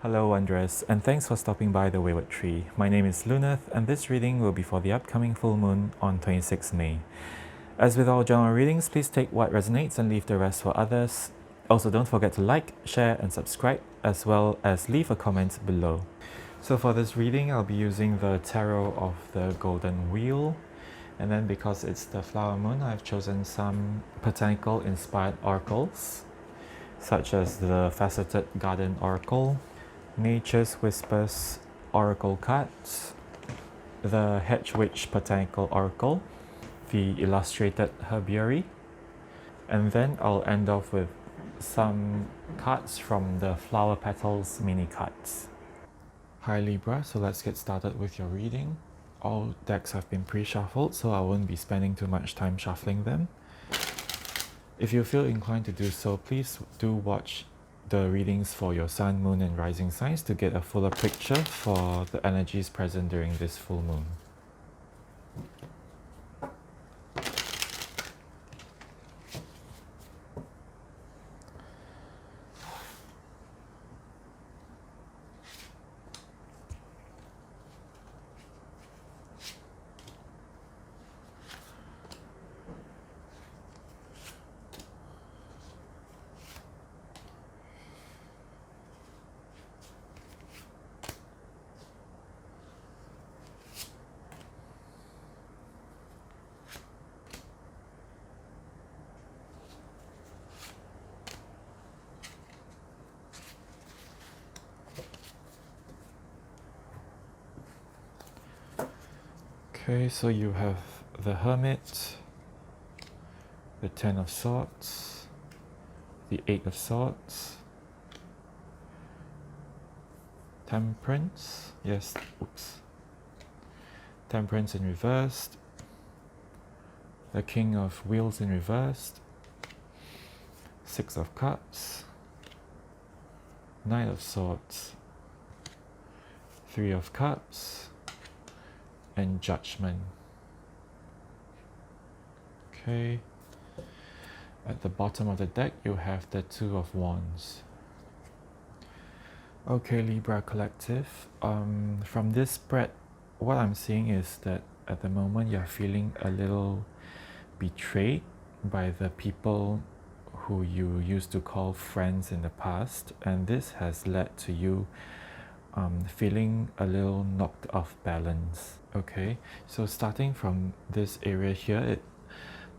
Hello Wanderers, and thanks for stopping by the Wayward Tree. My name is Luneth, and this reading will be for the upcoming full moon on 26 May. As with all general readings, please take what resonates and leave the rest for others. Also, don't forget to like, share, and subscribe, as well as leave a comment below. So for this reading, I'll be using the Tarot of the Golden Wheel. And then because it's the flower moon, I've chosen some botanical inspired oracles, such as the Faceted Garden Oracle, Nature's Whispers Oracle cards, the Hedge Witch Botanical Oracle, the Illustrated Herbiary, and then I'll end off with some cards from the Flower Petals mini cards. Hi Libra, so let's get started with your reading. All decks have been pre-shuffled, so I won't be spending too much time shuffling them. If you feel inclined to do so, please do watch the readings for your sun, moon, and rising signs to get a fuller picture for the energies present during this full moon. Okay, so you have the Hermit, the Ten of Swords, the Eight of Swords, Temperance, Temperance in reversed, the King of Wheels in reversed, Six of Cups, Knight of Swords, Three of Cups, and Judgement. Okay, at the bottom of the deck you have the Two of Wands. Okay, Libra Collective, from this spread, what I'm seeing is that at the moment you're feeling a little betrayed by the people who you used to call friends in the past, and this has led to you feeling a little knocked off balance. Okay, so starting from this area here,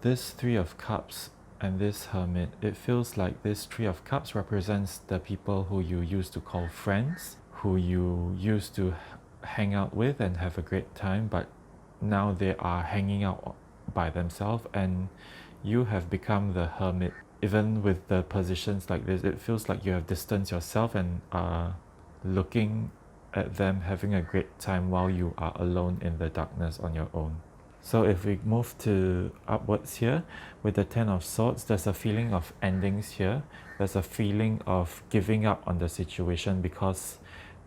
this Three of Cups and this Hermit, it feels like this Three of Cups represents the people who you used to call friends, who you used to hang out with and have a great time, but now they are hanging out by themselves and you have become the Hermit. Even with the positions like this, it feels like you have distanced yourself and are looking at them having a great time while you are alone in the darkness on your own. So if we move to upwards here, with the Ten of Swords, there's a feeling of endings here. There's a feeling of giving up on the situation because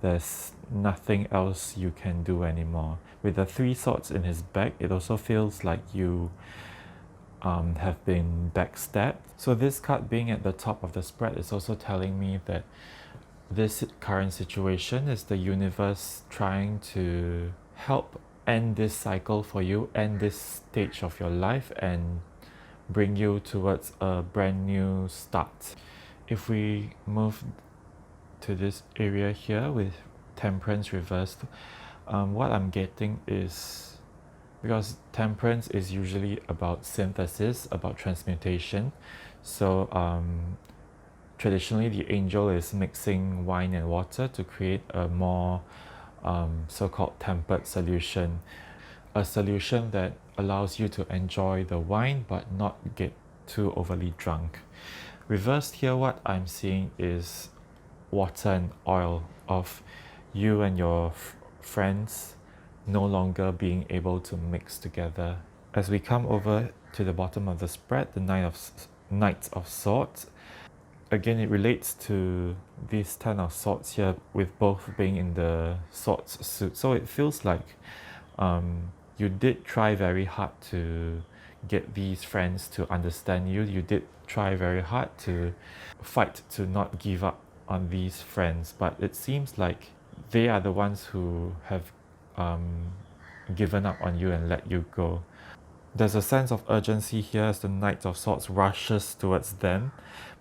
there's nothing else you can do anymore. With the Three Swords in his back, it also feels like you have been backstabbed. So this card being at the top of the spread is also telling me that this current situation is the universe trying to help end this cycle for you, end this stage of your life, and bring you towards a brand new start. If we move to this area here with Temperance Reversed, what I'm getting is, because Temperance is usually about synthesis, about transmutation, so traditionally the angel is mixing wine and water to create a more so-called tempered solution, a solution that allows you to enjoy the wine but not get too overly drunk. Reversed here, what I'm seeing is water and oil of you and your friends no longer being able to mix together. As we come over to the bottom of the spread, the Knight of Swords, again it relates to this Ten of Swords here, with both being in the swords suit. So it feels like you did try very hard to get these friends to understand you. You did try very hard to fight to not give up on these friends, but it seems like they are the ones who have given up on you and let you go. There's a sense of urgency here as the Knight of Swords rushes towards them,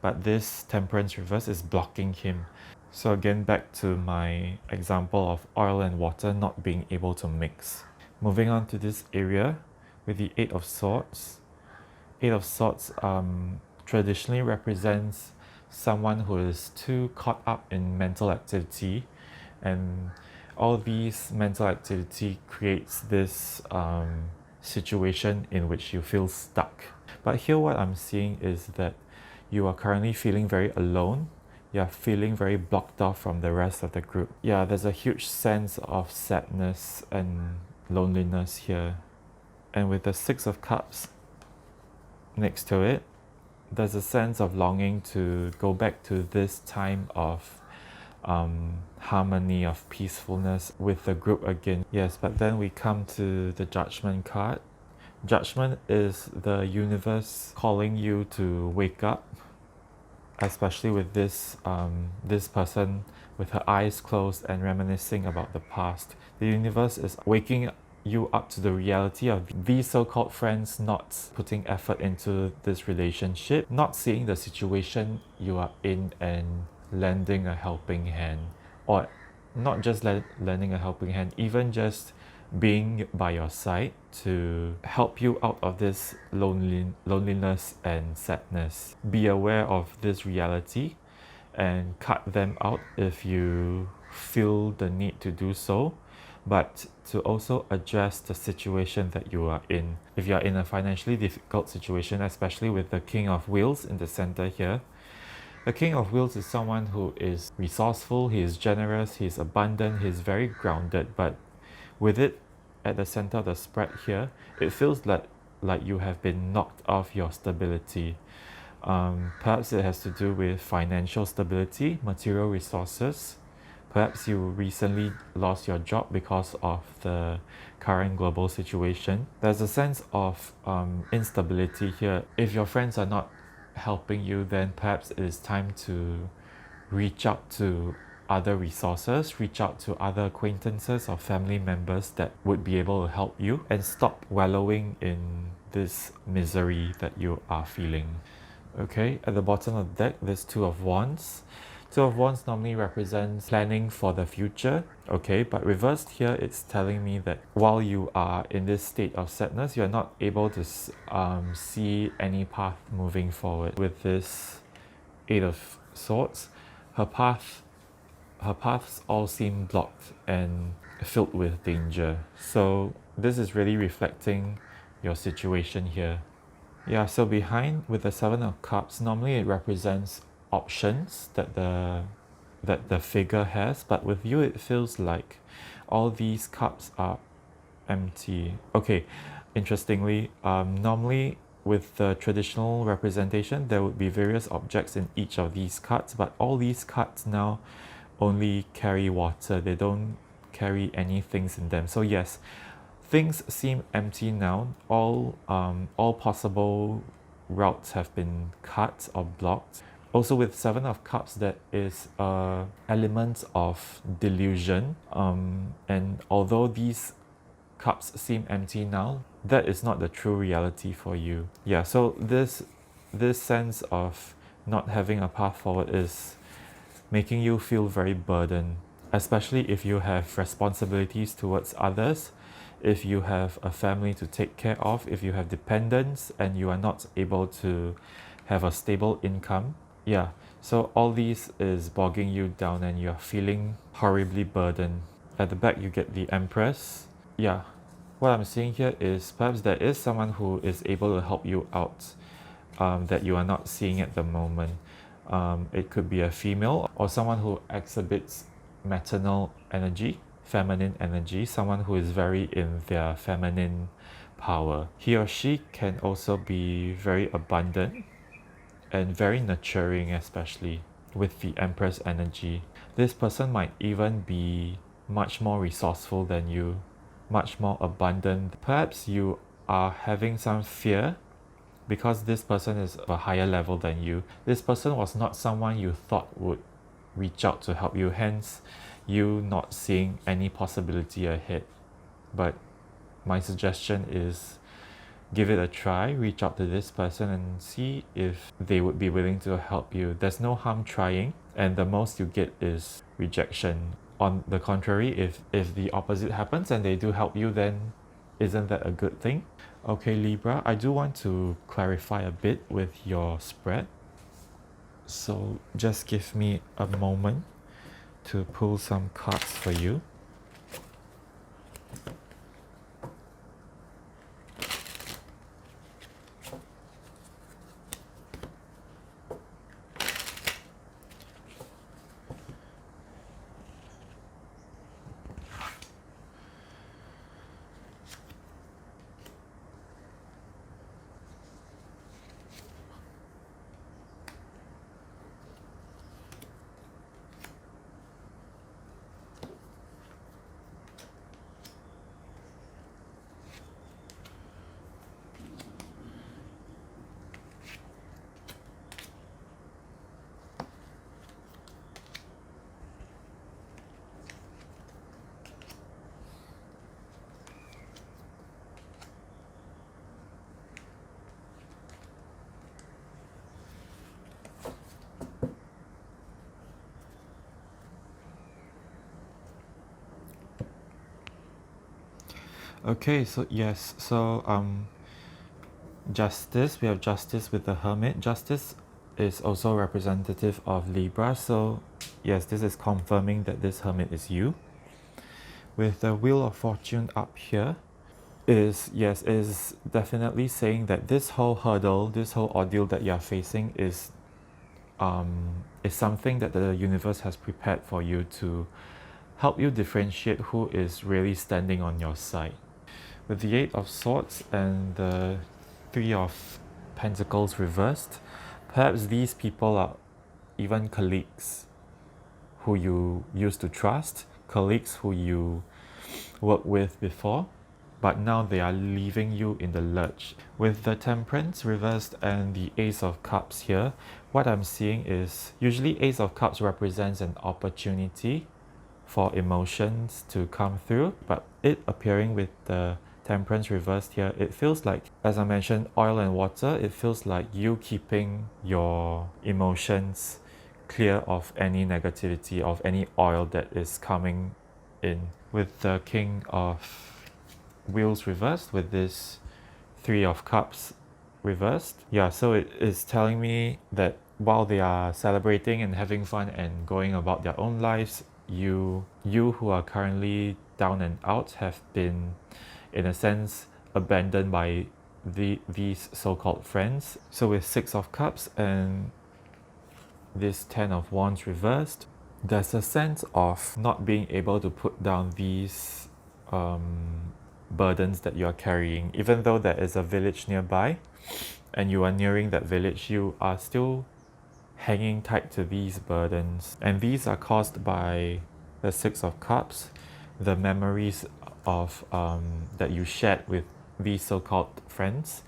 but this Temperance Reversed is blocking him. So again, back to my example of oil and water not being able to mix. Moving on to this area with the Eight of Swords. Eight of Swords traditionally represents someone who is too caught up in mental activity, and all these mental activity creates this situation in which you feel stuck. But here what I'm seeing is that you are currently feeling very alone. You're feeling very blocked off from the rest of the group. Yeah, there's a huge sense of sadness and loneliness here. And with the Six of Cups next to it, there's a sense of longing to go back to this time of harmony, of peacefulness with the group again. Yes, but then we come to the Judgment card. Judgment is the universe calling you to wake up, especially with this this person with her eyes closed and reminiscing about the past. The universe is waking you up to the reality of these so-called friends not putting effort into this relationship, not seeing the situation you are in and lending a helping hand, or not just lending a helping hand, even just being by your side to help you out of this loneliness and sadness. Be aware of this reality and cut them out if you feel the need to do so, but to also address the situation that you are in. If you are in a financially difficult situation, especially with the King of Wheels in the center here, the King of Wheels is someone who is resourceful, he is generous, he is abundant, he is very grounded, but with it at the center of the spread here, it feels like you have been knocked off your stability. Perhaps it has to do with financial stability, material resources. Perhaps you recently lost your job because of the current global situation. There's a sense of instability here. If your friends are not helping you, then perhaps it is time to reach out to other resources, reach out to other acquaintances or family members that would be able to help you, and stop wallowing in this misery that you are feeling. Okay, at the bottom of the deck, there's Two of Wands. Two of Wands normally represents planning for the future, okay, but reversed here, it's telling me that while you are in this state of sadness, you're not able to see any path moving forward. With this Eight of Swords, her paths all seem blocked and filled with danger. So this is really reflecting your situation here. Yeah, so behind with the Seven of Cups, normally it represents options that the figure has, but with you it feels like all these cups are empty. Okay, interestingly, normally with the traditional representation, there would be various objects in each of these cards, but all these cards now only carry water. They don't carry any things in them. So yes, things seem empty now. All possible routes have been cut or blocked. Also with Seven of Cups, there is elements of delusion, and although these cups seem empty now, that is not the true reality for you. Yeah, so this sense of not having a path forward is making you feel very burdened, especially if you have responsibilities towards others, if you have a family to take care of, if you have dependents and you are not able to have a stable income. Yeah, so all these is bogging you down and you're feeling horribly burdened. At the back you get the Empress. Yeah, what I'm seeing here is perhaps there is someone who is able to help you out that you are not seeing at the moment. It could be a female or someone who exhibits maternal energy, feminine energy, someone who is very in their feminine power. He or she can also be very abundant and very nurturing, especially with the Empress energy. This person might even be much more resourceful than you, much more abundant. Perhaps you are having some fear because this person is a higher level than you. This person was not someone you thought would reach out to help you, hence you not seeing any possibility ahead. But my suggestion is give it a try, reach out to this person and see if they would be willing to help you. There's no harm trying, and the most you get is rejection. On the contrary, if the opposite happens and they do help you, then isn't that a good thing? Okay, Libra, I do want to clarify a bit with your spread. So just give me a moment to pull some cards for you. Okay, so yes, so justice, we have justice with the hermit. Justice is also representative of Libra, so yes, this is confirming that this hermit is you. With the wheel of fortune up here, is definitely saying that this whole hurdle, this whole ordeal that you're facing is something that the universe has prepared for you to help you differentiate who is really standing on your side. With the 8 of Swords and the 3 of Pentacles reversed, perhaps these people are even colleagues who you used to trust, colleagues who you worked with before, but now they are leaving you in the lurch. With the Temperance reversed and the Ace of Cups here, what I'm seeing is usually Ace of Cups represents an opportunity for emotions to come through, but it appearing with the Temperance reversed here, it feels like, as I mentioned, oil and water, it feels like you keeping your emotions clear of any negativity, of any oil that is coming in. With the King of Wheels reversed, with this 3 of Cups reversed, yeah, so it is telling me that while they are celebrating and having fun and going about their own lives, you who are currently down and out have been, in a sense, abandoned by these so-called friends. So with 6 of Cups and this 10 of Wands reversed, there's a sense of not being able to put down these burdens that you are carrying. Even though there is a village nearby and you are nearing that village, you are still hanging tight to these burdens, and these are caused by the 6 of Cups, the memories of that you shared with these so-called friends,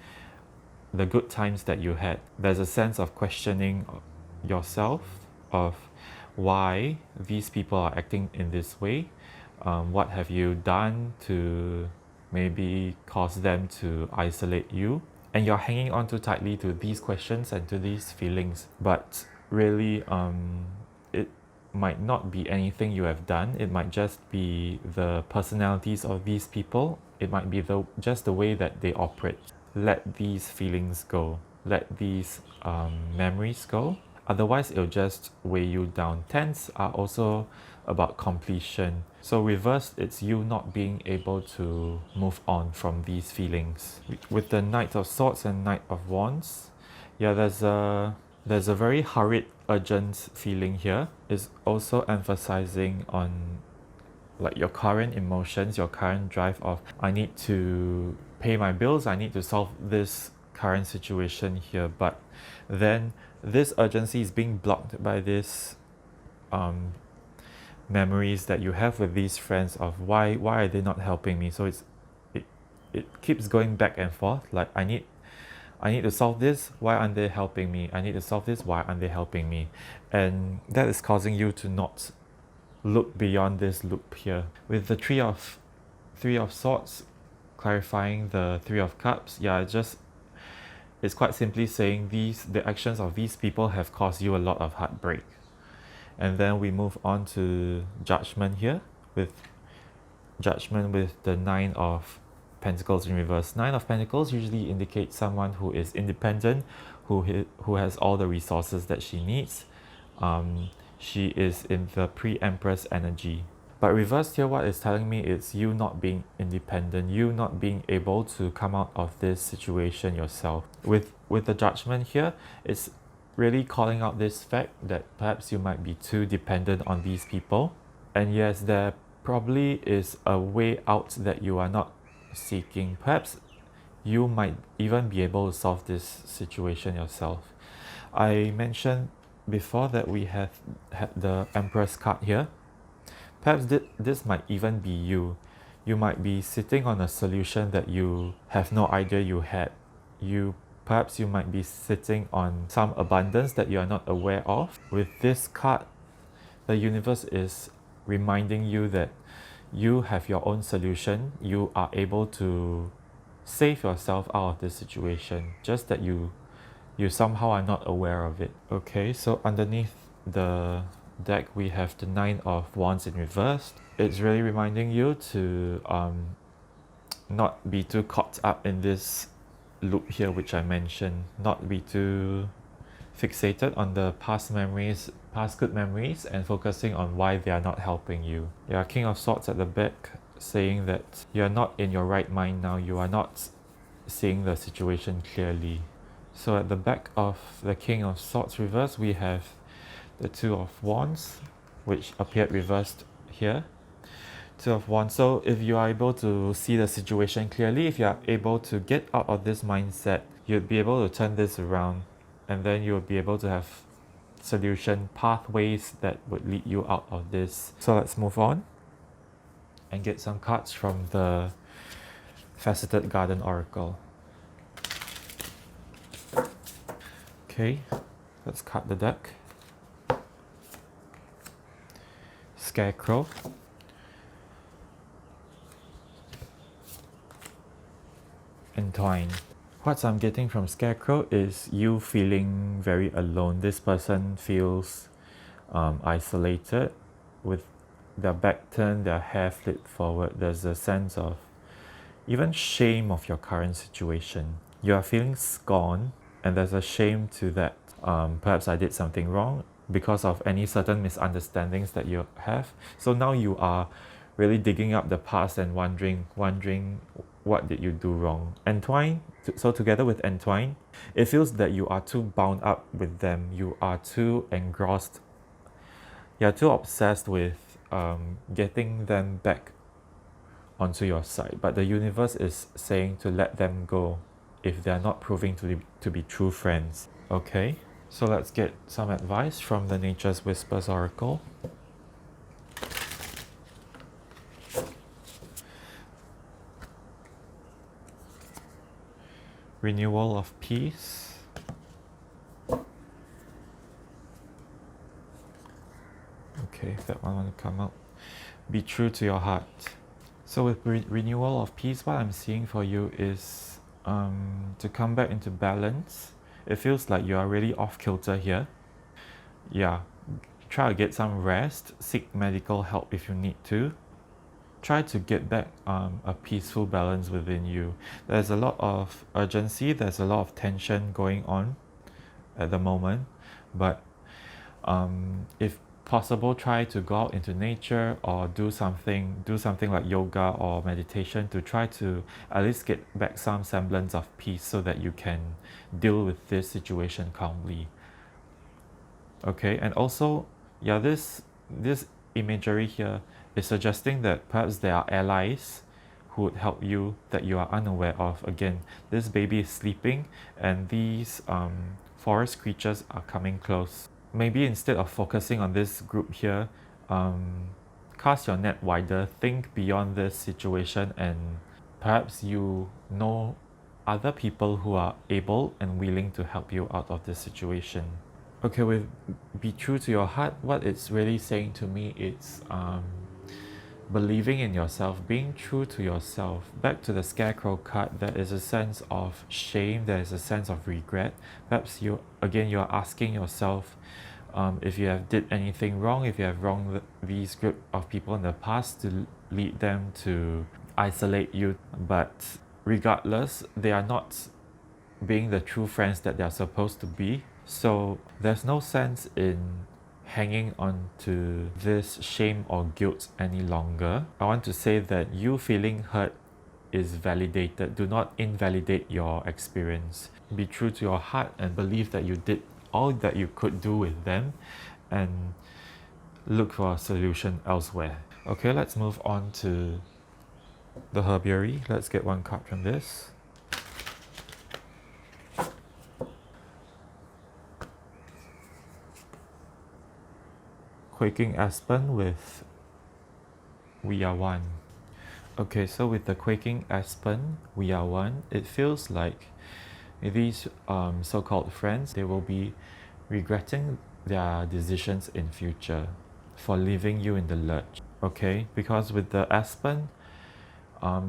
the good times that you had. There's a sense of questioning yourself of why these people are acting in this way. What have you done to maybe cause them to isolate you? And you're hanging on too tightly to these questions and to these feelings, but really it might not be anything you have done. It might just be the personalities of these people. It might be just the way that they operate. Let these feelings go, let these memories go, otherwise it'll just weigh you down. Tens are also about completion, so reversed, it's you not being able to move on from these feelings. With the Knight of Swords and Knight of Wands, yeah, there's a very hurried, urgent feeling here. It's also emphasizing on like your current emotions, your current drive of, I need to pay my bills, I need to solve this current situation here. But then this urgency is being blocked by this memories that you have with these friends of why are they not helping me. So it keeps going back and forth, like I need I need to solve this, why aren't they helping me? I need to solve this, why aren't they helping me? And that is causing you to not look beyond this loop here. With the Three of Swords, clarifying the Three of Cups, it's quite simply saying the actions of these people have caused you a lot of heartbreak. And then we move on to Judgment here, with Judgment with the Nine of Pentacles in reverse. Nine of Pentacles usually indicates someone who is independent, who has all the resources that she needs. She is in the pre-Empress energy. But reversed here, what it's telling me is you not being independent, you not being able to come out of this situation yourself. With the Judgment here, it's really calling out this fact that perhaps you might be too dependent on these people. And yes, there probably is a way out that you are not seeking. Perhaps you might even be able to solve this situation yourself. I mentioned before that we have had the Empress card here. Perhaps this might even be you. You might be sitting on a solution that you have no idea you had. Perhaps you might be sitting on some abundance that you are not aware of. With this card, the universe is reminding you that you have your own solution. You are able to save yourself out of this situation, just that you somehow are not aware of it. Okay, so underneath the deck we have the Nine of Wands in reverse. It's really reminding you to not be too caught up in this loop here, which I mentioned. Not be too fixated on the past good memories, and focusing on why they are not helping you. Yeah, King of Swords at the back, saying that you're not in your right mind now. You are not seeing the situation clearly. So at the back of the King of Swords reverse, we have the Two of Wands, which appeared reversed here. Two of Wands. So if you are able to see the situation clearly, if you are able to get out of this mindset, you'd be able to turn this around, and then you'll be able to have solution pathways that would lead you out of this. So let's move on and get some cards from the Faceted Garden Oracle. Okay, let's cut the deck. Scarecrow, Entwine. What I'm getting from Scarecrow is you feeling very alone. This person feels isolated, with their back turned, their hair flipped forward. There's a sense of even shame of your current situation. You are feeling scorn, and there's a shame to that. Perhaps I did something wrong because of any certain misunderstandings that you have. So now you are really digging up the past and wondering what did you do wrong. Entwine, so together with Entwine, it feels that you are too bound up with them. You are too engrossed. You're too obsessed with getting them back onto your side. But the universe is saying to let them go if they're not proving to be true friends. Okay, so let's get some advice from the Nature's Whispers Oracle. Renewal of Peace. Okay, if that one want to come out. Be true to your heart. So with Renewal of Peace, what I'm seeing for you is to come back into balance. It feels like you are really off kilter here. Yeah, try to get some rest, seek medical help if you need to. Try to get back a peaceful balance within you. There's a lot of urgency, there's a lot of tension going on at the moment, but if possible, try to go out into nature or do something like yoga or meditation to try to at least get back some semblance of peace so that you can deal with this situation calmly. Okay, and also, yeah, this imagery here is suggesting that perhaps there are allies who would help you that you are unaware of. Again, this baby is sleeping and these forest creatures are coming close. Maybe instead of focusing on this group here, cast your net wider, think beyond this situation, and perhaps you know other people who are able and willing to help you out of this situation. Okay, with be true to your heart, what it's really saying to me is believing in yourself, being true to yourself. Back to the Scarecrow card, there is a sense of shame, there is a sense of regret. Perhaps you're asking yourself if you have did anything wrong, if you have wronged these group of people in the past to lead them to isolate you. But regardless, they are not being the true friends that they are supposed to be. So there's no sense in hanging on to this shame or guilt any longer. I want to say that you feeling hurt is validated. Do not invalidate your experience. Be true to your heart and believe that you did all that you could do with them, and look for a solution elsewhere. Okay, let's move on to the herbiary. Let's get one card from this. Quaking Aspen with We Are One. Okay, so with the Quaking Aspen, We Are One, it feels like these so-called friends, they will be regretting their decisions in future for leaving you in the lurch. Okay, because with the Aspen,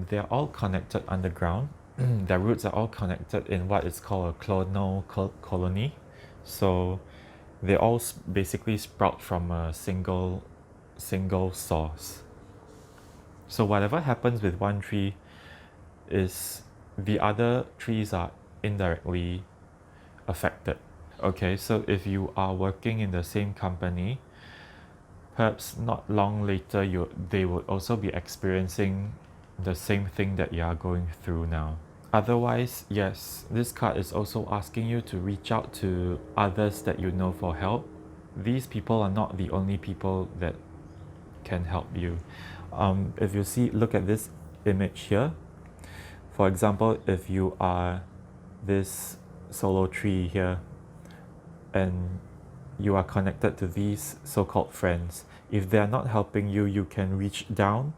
they're all connected underground. Their roots are all connected in what is called a clonal colony. So they all basically sprout from a single source. So whatever happens with one tree is the other trees are indirectly affected. Okay, so if you are working in the same company, perhaps not long later they would also be experiencing the same thing that you are going through now. Otherwise, yes, this card is also asking you to reach out to others that you know for help. These people are not the only people that can help you. If you look at this image here. For example, if you are this solo tree here and you are connected to these so-called friends, if they are not helping you, you can reach down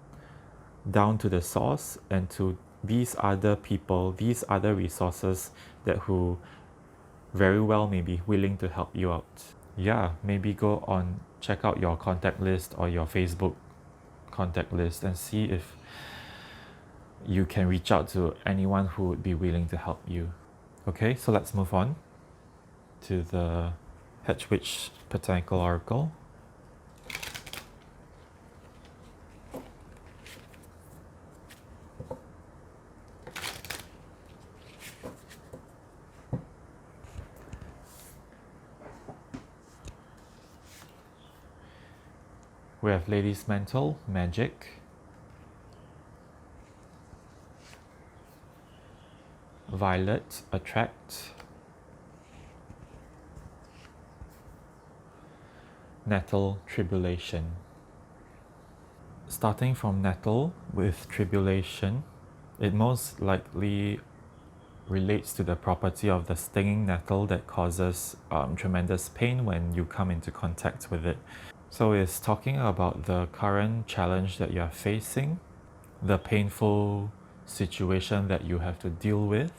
to the source and to these other people, these other resources that who very well may be willing to help you out. Yeah, maybe go on, check out your contact list or your Facebook contact list and see if you can reach out to anyone who would be willing to help you. Okay, so let's move on to the Hedwig Botanical Oracle. We have Lady's Mantle, Magic. Violet, Attract. Nettle, Tribulation. Starting from Nettle with Tribulation, it most likely relates to the property of the stinging nettle that causes tremendous pain when you come into contact with it. So it's talking about the current challenge that you are facing, the painful situation that you have to deal with,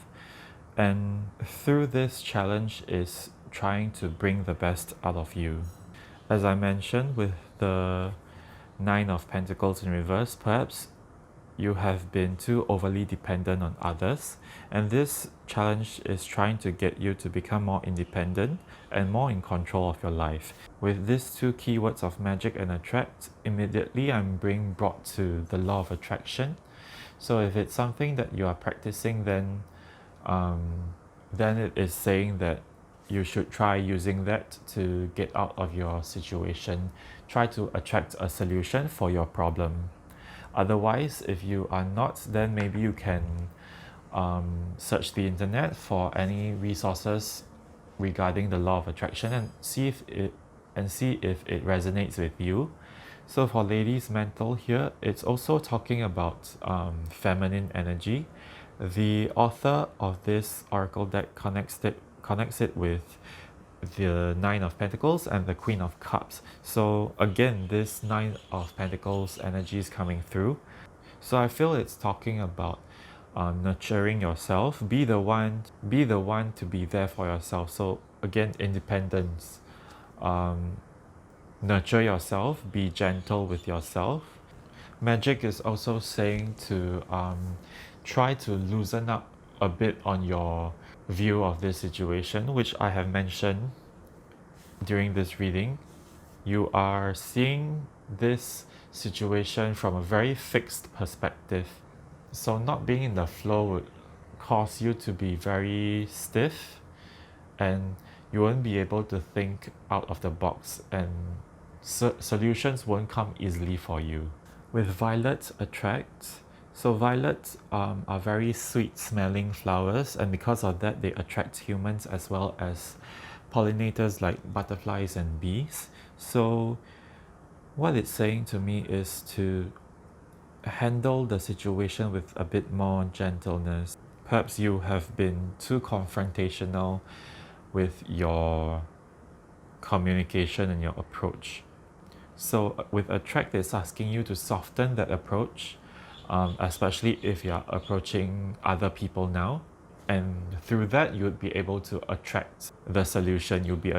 and through this challenge is trying to bring the best out of you. As I mentioned with the Nine of Pentacles in reverse, perhaps you have been too overly dependent on others, and this challenge is trying to get you to become more independent and more in control of your life. With these two keywords of magic and attract, immediately I'm being brought to the law of attraction. So if it's something that you are practicing, then it is saying that you should try using that to get out of your situation. Try to attract a solution for your problem. Otherwise, if you are not, then maybe you can search the internet for any resources regarding the law of attraction and see if it resonates with you. So for Lady's Mantle here, it's also talking about feminine energy. The author of this oracle deck connects it with the Nine of Pentacles and the Queen of Cups. So again, this Nine of Pentacles energy is coming through. So I feel it's talking about nurturing yourself. Be the one to be there for yourself. So again, independence. Nurture yourself, be gentle with yourself. Magic is also saying to try to loosen up a bit on your view of this situation, which I have mentioned during this reading. You are seeing this situation from a very fixed perspective. So not being in the flow would cause you to be very stiff, and you won't be able to think out of the box, and solutions won't come easily for you. With violet attract, so violets are very sweet smelling flowers, and because of that they attract humans as well as pollinators like butterflies and bees. So what it's saying to me is to handle the situation with a bit more gentleness. Perhaps you have been too confrontational with your communication and your approach. So with attract, it's asking you to soften that approach, especially if you're approaching other people now. And through that, you would be able to attract the solution. You'll be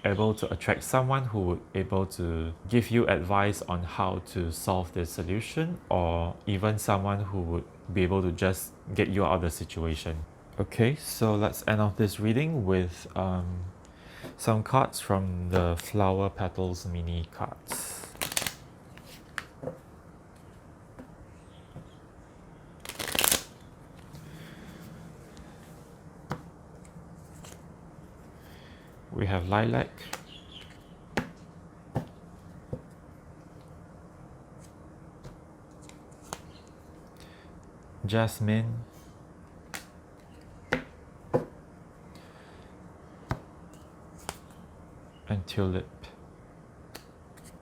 able to attract someone who would be able to give you advice on how to solve this solution, or even someone who would be able to just get you out of the situation. Okay, so let's end off this reading with some cards from the Flower Petals mini cards. We have Lilac, Jasmine, and Tulip.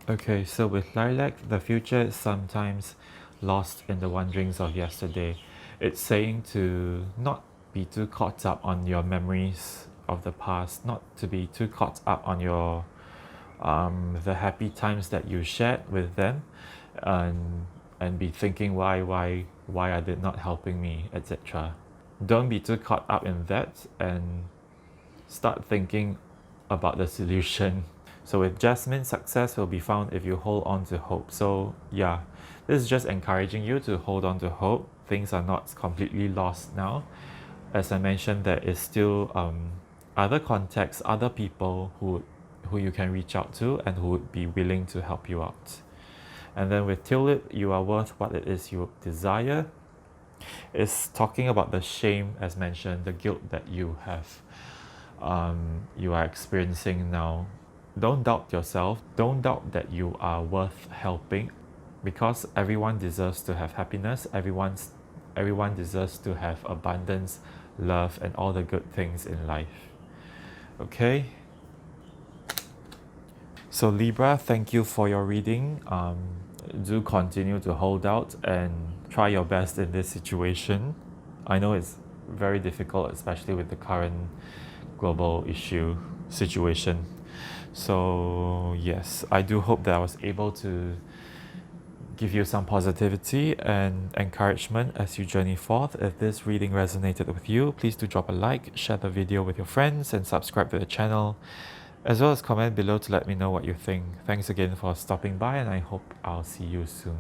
Okay, so with Lilac, the future is sometimes lost in the wanderings of yesterday. It's saying to not be too caught up on your memories of the past, not to be too caught up on your the happy times that you shared with them, and be thinking why are they not helping me, etc. Don't be too caught up in that, and start thinking about the solution. So with Jasmine, success will be found if you hold on to hope. So yeah, this is just encouraging you to hold on to hope. Things are not completely lost now. As I mentioned, there is still other contacts, other people who you can reach out to and who would be willing to help you out. And then with Tulip, you are worth what it is you desire. It's talking about the shame, as mentioned, the guilt that you have, you are experiencing now. Don't doubt yourself. Don't doubt that you are worth helping, because everyone deserves to have happiness. Everyone deserves to have abundance, love, and all the good things in life. Okay. So Libra, thank you for your reading. Do continue to hold out and try your best in this situation. I know it's very difficult, especially with the current global situation. So yes, I do hope that I was able to give you some positivity and encouragement as you journey forth. If this reading resonated with you, please do drop a like, share the video with your friends, and subscribe to the channel, as well as comment below to let me know what you think. Thanks again for stopping by, and I hope I'll see you soon.